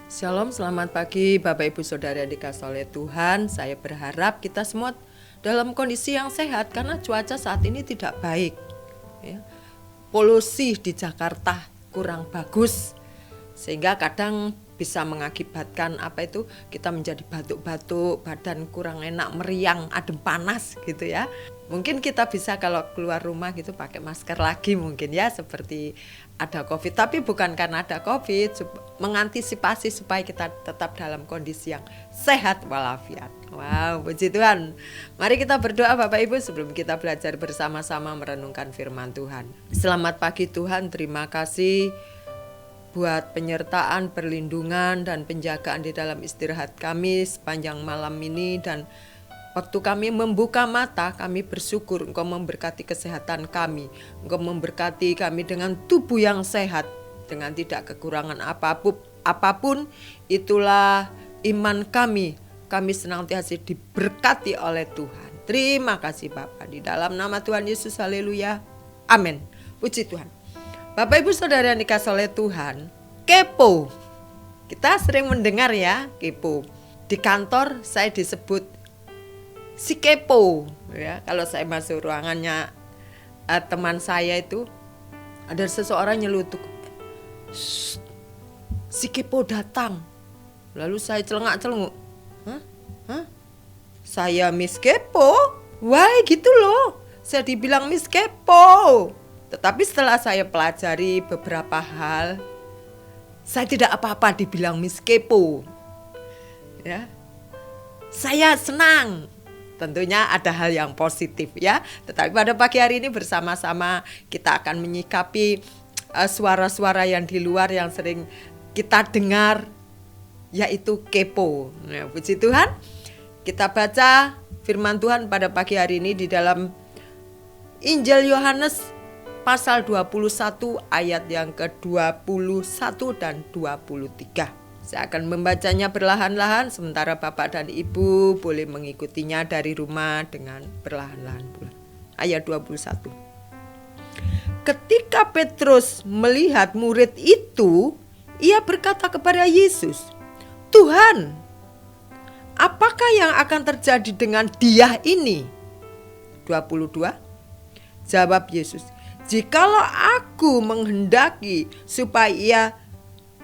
Shalom, selamat pagi Bapak Ibu Saudara yang dikasihi oleh Tuhan. Saya berharap kita semua dalam kondisi yang sehat karena cuaca saat ini tidak baik. Ya. Polusi di Jakarta kurang bagus sehingga kadang bisa mengakibatkan kita menjadi batuk-batuk, badan kurang enak, meriang, adem panas gitu ya. Mungkin kita bisa kalau keluar rumah gitu pakai masker lagi mungkin ya, seperti ada COVID, tapi bukan karena ada COVID, mengantisipasi supaya kita tetap dalam kondisi yang sehat walafiat. Wow, puji Tuhan. Mari kita berdoa Bapak Ibu sebelum kita belajar bersama-sama merenungkan firman Tuhan. Selamat pagi Tuhan, terima kasih buat penyertaan, perlindungan, dan penjagaan di dalam istirahat kami sepanjang malam ini. Dan waktu kami membuka mata, kami bersyukur Engkau memberkati kesehatan kami. Engkau memberkati kami dengan tubuh yang sehat, dengan tidak kekurangan apapun. Itulah iman kami. Kami senantiasa diberkati oleh Tuhan. Terima kasih Bapa, di dalam nama Tuhan Yesus, haleluya, amin. Puji Tuhan. Bapak Ibu Saudara yang dikasihi oleh Tuhan, kepo. Kita sering mendengar ya, kepo. Di kantor saya disebut si kepo ya. Kalau saya masuk ruangannya teman saya itu, ada seseorang nyelutuk, si kepo datang. Lalu saya celengak-celenguk, Hah? Saya Miss Kepo? Wah gitu loh, saya dibilang Miss Kepo. Tetapi setelah saya pelajari beberapa hal, saya tidak apa-apa dibilang Miss Kepo. Ya. Saya senang. Tentunya ada hal yang positif ya. Tetapi pada pagi hari ini bersama-sama kita akan menyikapi suara-suara yang di luar yang sering kita dengar, yaitu kepo. Nah, puji Tuhan. Kita baca firman Tuhan pada pagi hari ini di dalam Injil Yohanes pasal 21 ayat yang ke-21 dan 23. Saya akan membacanya perlahan-lahan sementara Bapak dan Ibu boleh mengikutinya dari rumah dengan perlahan-lahan pula. Ayat 21. Ketika Petrus melihat murid itu, ia berkata kepada Yesus, "Tuhan, apakah yang akan terjadi dengan dia ini?" 22. Jawab Yesus, "Jikalau aku menghendaki supaya ia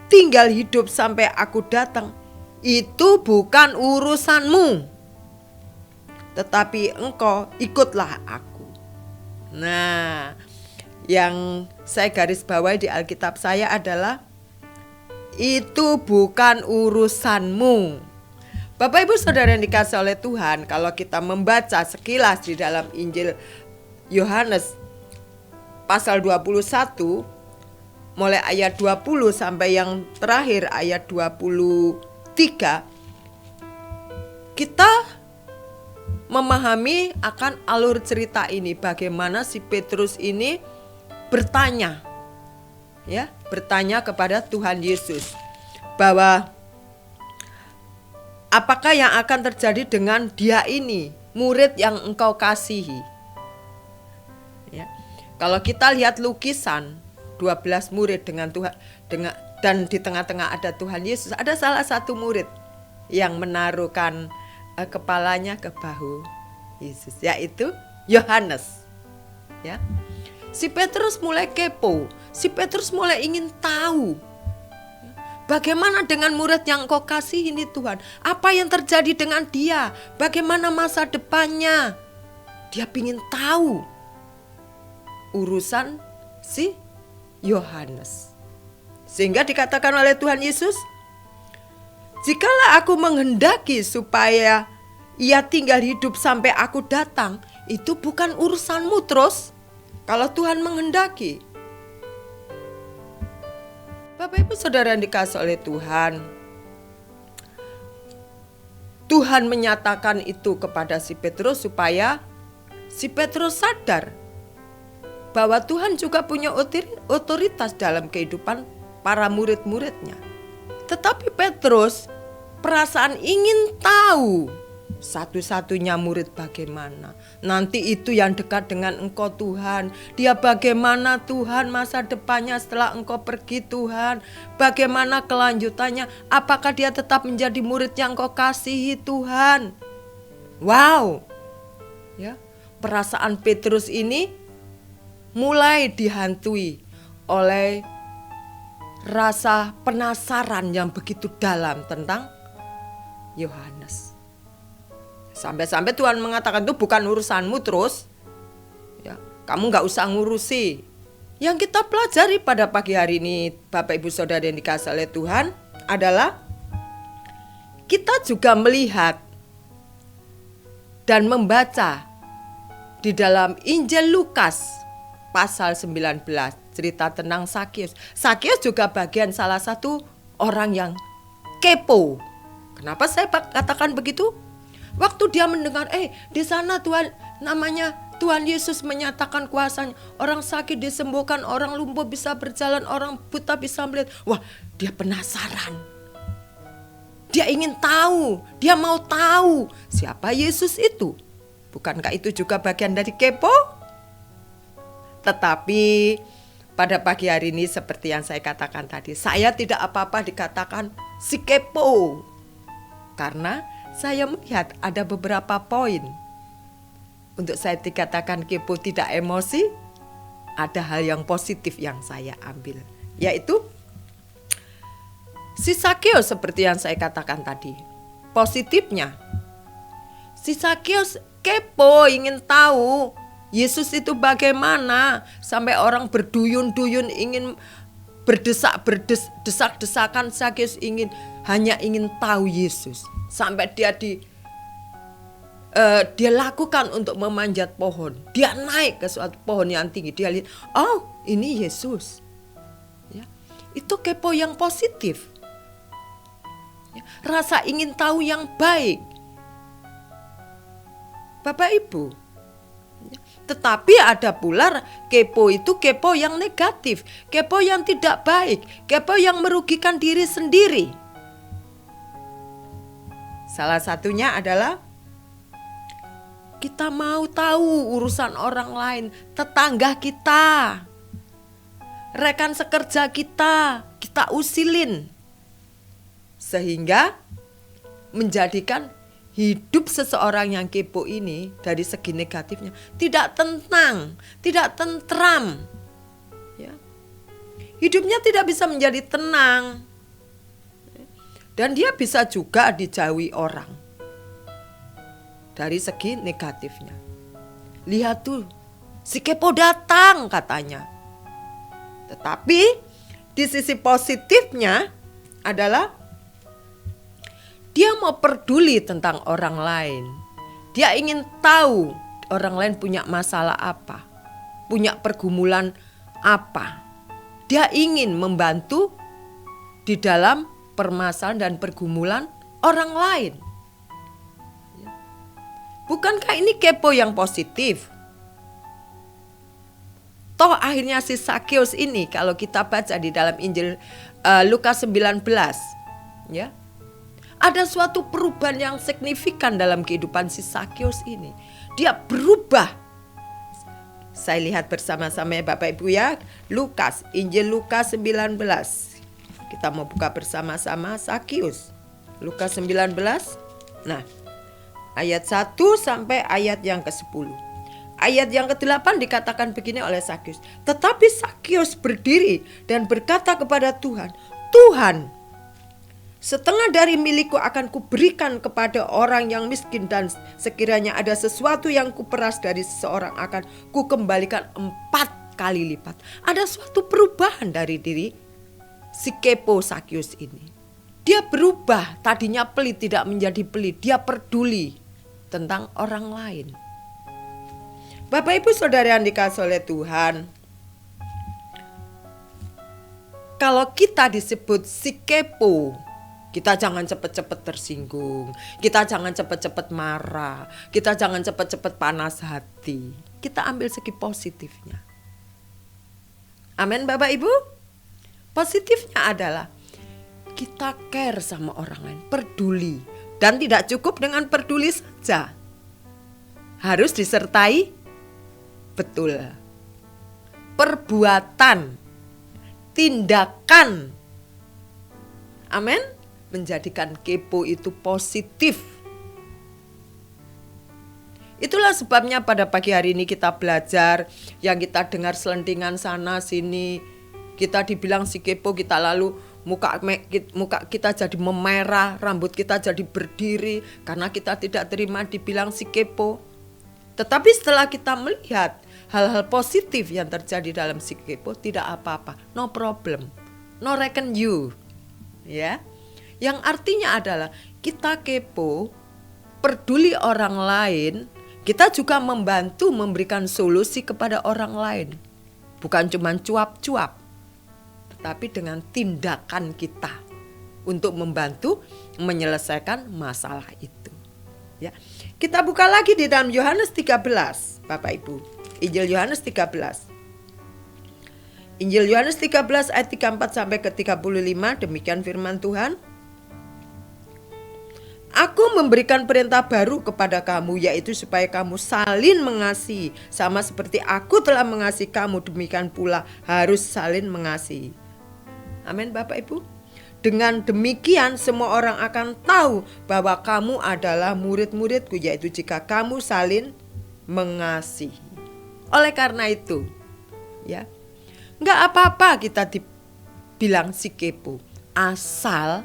tinggal hidup sampai aku datang, itu bukan urusanmu. Tetapi engkau ikutlah aku." Nah, yang saya garis bawahi di Alkitab saya adalah itu bukan urusanmu. Bapak Ibu Saudara yang dikasihi oleh Tuhan, kalau kita membaca sekilas di dalam Injil Yohanes pasal 21 mulai ayat 20 sampai yang terakhir ayat 23, kita memahami akan alur cerita ini, bagaimana si Petrus ini bertanya kepada Tuhan Yesus bahwa apakah yang akan terjadi dengan dia ini, murid yang engkau kasihi. Ya. Kalau kita lihat lukisan 12 murid dengan Tuhan, dan di tengah-tengah ada Tuhan Yesus, ada salah satu murid yang menaruhkan kepalanya ke bahu Yesus, yaitu Yohanes. Ya. Si Petrus mulai kepo, si Petrus mulai ingin tahu, bagaimana dengan murid yang kau kasih ini Tuhan? Apa yang terjadi dengan dia? Bagaimana masa depannya? Dia ingin tahu urusan si Yohanes. Sehingga dikatakan oleh Tuhan Yesus, "Jikalau aku menghendaki supaya ia tinggal hidup sampai aku datang, itu bukan urusanmu." Terus, kalau Tuhan menghendaki. Bapak Ibu Saudara yang dikasihi oleh Tuhan, Tuhan menyatakan itu kepada si Petrus supaya si Petrus sadar bahwa Tuhan juga punya otoritas dalam kehidupan para murid-muridnya. Tetapi Petrus perasaan ingin tahu Satu-satunya murid bagaimana? Nanti itu yang dekat dengan Engkau Tuhan. Dia bagaimana Tuhan masa depannya setelah Engkau pergi Tuhan? Bagaimana kelanjutannya? Apakah dia tetap menjadi murid yang Engkau kasihi Tuhan? Wow. Ya, perasaan Petrus ini mulai dihantui oleh rasa penasaran yang begitu dalam tentang Yohanes. Sampai-sampai Tuhan mengatakan itu bukan urusanmu terus. Ya, kamu gak usah ngurusi. Yang kita pelajari pada pagi hari ini Bapak Ibu Saudara yang dikasihi oleh Tuhan adalah kita juga melihat dan membaca di dalam Injil Lukas pasal 19 cerita tentang Sakius. Sakius juga bagian salah satu orang yang kepo. Kenapa saya katakan begitu? Waktu dia mendengar, di sana Tuhan namanya Tuhan Yesus menyatakan kuasanya. Orang sakit disembuhkan, orang lumpuh bisa berjalan, orang buta bisa melihat. Wah, dia penasaran. Dia ingin tahu, dia mau tahu siapa Yesus itu. Bukankah itu juga bagian dari kepo? Tetapi pada pagi hari ini seperti yang saya katakan tadi, saya tidak apa-apa dikatakan si kepo. Karena saya melihat ada beberapa poin untuk saya dikatakan kepo tidak emosi. Ada hal yang positif yang saya ambil, yaitu si Sakius seperti yang saya katakan tadi. Positifnya, si Sakius kepo, ingin tahu Yesus itu bagaimana, sampai orang berduyun-duyun ingin berdesak-desakan. Sakius hanya ingin tahu Yesus. Sampai dia lakukan untuk memanjat pohon. Dia naik ke suatu pohon yang tinggi. Dia lihat, oh ini Yesus. Ya, itu kepo yang positif. Ya, rasa ingin tahu yang baik. Bapak Ibu. Ya, tetapi ada pula kepo itu kepo yang negatif. Kepo yang tidak baik. Kepo yang merugikan diri sendiri. Salah satunya adalah kita mau tahu urusan orang lain, tetangga kita, rekan sekerja kita usilin. Sehingga menjadikan hidup seseorang yang kepo ini dari segi negatifnya tidak tenang, tidak tentram. Ya. Hidupnya tidak bisa menjadi tenang. Dan dia bisa juga dijauhi orang dari segi negatifnya. Lihat tuh, si kepo datang katanya. Tetapi di sisi positifnya adalah dia mau peduli tentang orang lain. Dia ingin tahu orang lain punya masalah apa, punya pergumulan apa. Dia ingin membantu di dalam permasalahan dan pergumulan orang lain. Bukankah ini kepo yang positif? Toh akhirnya si Sakius ini kalau kita baca di dalam Injil Lukas 19, ya, ada suatu perubahan yang signifikan dalam kehidupan si Sakius ini. Dia berubah. Saya lihat bersama-sama ya Bapak Ibu ya, Injil Lukas 19. Kita mau buka bersama-sama Sakius. Lukas 19. Nah, ayat 1 sampai ayat yang ke-10. Ayat yang ke-8 dikatakan begini oleh Sakius. Tetapi Sakius berdiri dan berkata kepada Tuhan, Tuhan, setengah dari milikku akan kuberikan kepada orang yang miskin, dan sekiranya ada sesuatu yang kuperas dari seseorang akan kukembalikan 4 kali lipat. Ada suatu perubahan dari diri si kepo Sakius ini. Dia berubah, tadinya pelit tidak menjadi pelit. Dia peduli tentang orang lain. Bapak Ibu Saudara yang dikasihi oleh Tuhan, kalau kita disebut si kepo, kita jangan cepat-cepat tersinggung, kita jangan cepat-cepat marah, kita jangan cepat-cepat panas hati. Kita ambil segi positifnya. Amin Bapak Ibu. Positifnya adalah kita care sama orang lain, peduli, Dan tidak cukup dengan peduli saja. Harus disertai betul perbuatan, tindakan. Amin. Menjadikan kepo itu positif. Itulah sebabnya pada pagi hari ini kita belajar, yang kita dengar selentingan sana sini, kita dibilang si kepo, kita lalu muka kita jadi memerah, rambut kita jadi berdiri karena kita tidak terima dibilang si kepo. Tetapi setelah kita melihat hal-hal positif yang terjadi dalam si kepo, tidak apa-apa, no problem, no reckon you, ya. Yang artinya adalah kita kepo, peduli orang lain, kita juga membantu memberikan solusi kepada orang lain. Bukan cuma cuap-cuap, tetapi dengan tindakan kita untuk membantu menyelesaikan masalah itu. Ya. Kita buka lagi di dalam Yohanes 13, Bapak Ibu. Injil Yohanes 13. Injil Yohanes 13 ayat 34 sampai ke 35, demikian firman Tuhan. Aku memberikan perintah baru kepada kamu, yaitu supaya kamu saling mengasihi. Sama seperti aku telah mengasihi kamu, demikian pula harus saling mengasihi. Amin Bapak Ibu. Dengan demikian semua orang akan tahu bahwa kamu adalah murid-muridku, yaitu jika kamu saling mengasihi. Oleh karena itu, ya, nggak apa-apa kita dibilang si kepo, asal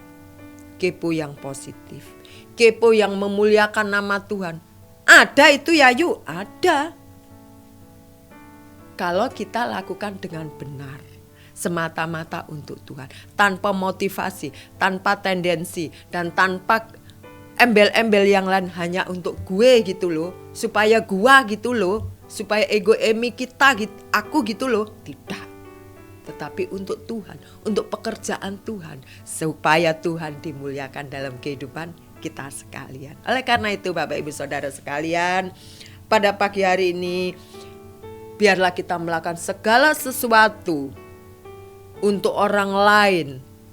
kepo yang positif. Kepo yang memuliakan nama Tuhan. Ada itu ya yuk, ada. Kalau kita lakukan dengan benar, semata-mata untuk Tuhan, tanpa motivasi, tanpa tendensi, dan tanpa embel-embel yang lain hanya untuk gue gitu loh, supaya gua gitu loh, supaya ego emi kita gitu, aku gitu loh, tidak. Tetapi untuk Tuhan, untuk pekerjaan Tuhan, supaya Tuhan dimuliakan dalam kehidupan kita sekalian. Oleh karena itu Bapak Ibu Saudara sekalian, pada pagi hari ini biarlah kita melakukan segala sesuatu untuk orang lain,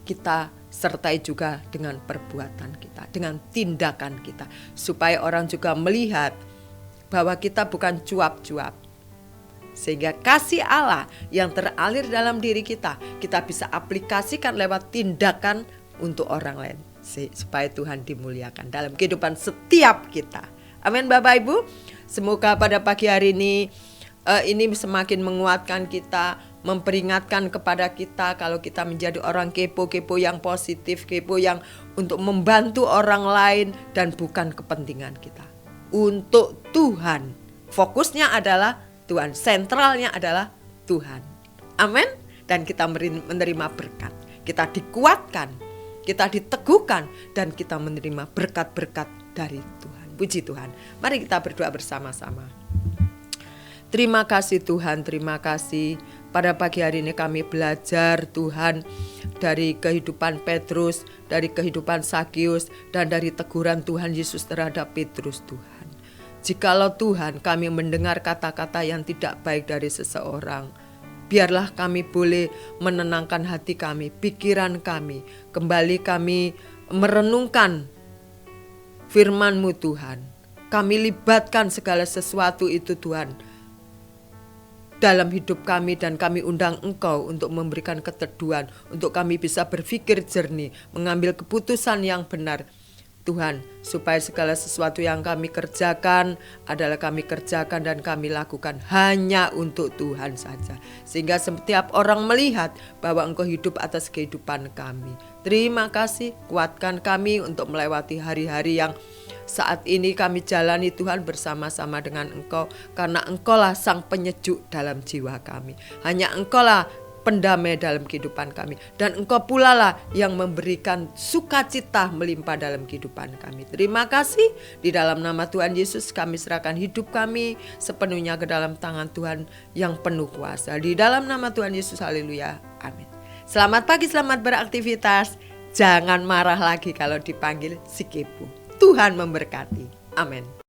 kita sertai juga dengan perbuatan kita, dengan tindakan kita, supaya orang juga melihat bahwa kita bukan cuap-cuap. Sehingga kasih Allah yang teralir dalam diri kita bisa aplikasikan lewat tindakan untuk orang lain, supaya Tuhan dimuliakan dalam kehidupan setiap kita. Amin Bapak Ibu. Semoga pada pagi hari ini semakin menguatkan kita, memperingatkan kepada kita kalau kita menjadi orang kepo yang positif, kepo yang untuk membantu orang lain dan bukan kepentingan kita. Untuk Tuhan. Fokusnya adalah Tuhan, sentralnya adalah Tuhan. Amin. Dan kita menerima berkat. Kita dikuatkan, kita diteguhkan, dan kita menerima berkat-berkat dari Tuhan. Puji Tuhan. Mari kita berdoa bersama-sama. Terima kasih Tuhan, terima kasih. Pada pagi hari ini kami belajar Tuhan dari kehidupan Petrus, dari kehidupan Sakius, dan dari teguran Tuhan Yesus terhadap Petrus Tuhan. Jikalau Tuhan kami mendengar kata-kata yang tidak baik dari seseorang, biarlah kami boleh menenangkan hati kami, pikiran kami. Kembali kami merenungkan firman-Mu Tuhan. Kami libatkan segala sesuatu itu Tuhan dalam hidup kami, dan kami undang Engkau untuk memberikan keteduhan, untuk kami bisa berpikir jernih, mengambil keputusan yang benar Tuhan, supaya segala sesuatu yang kami kerjakan adalah kami kerjakan dan kami lakukan hanya untuk Tuhan saja, sehingga setiap orang melihat bahwa Engkau hidup atas kehidupan kami. Terima kasih, kuatkan kami untuk melewati hari-hari yang saat ini kami jalani Tuhan bersama-sama dengan Engkau, karena Engkaulah sang penyejuk dalam jiwa kami. Hanya Engkaulah pendamai dalam kehidupan kami, dan Engkau pula lah yang memberikan sukacita melimpah dalam kehidupan kami. Terima kasih. Di dalam nama Tuhan Yesus kami serahkan hidup kami sepenuhnya ke dalam tangan Tuhan yang penuh kuasa. Di dalam nama Tuhan Yesus, haleluya, amin. Selamat pagi, selamat beraktivitas. Jangan marah lagi kalau dipanggil si kepo. Tuhan memberkati, amin.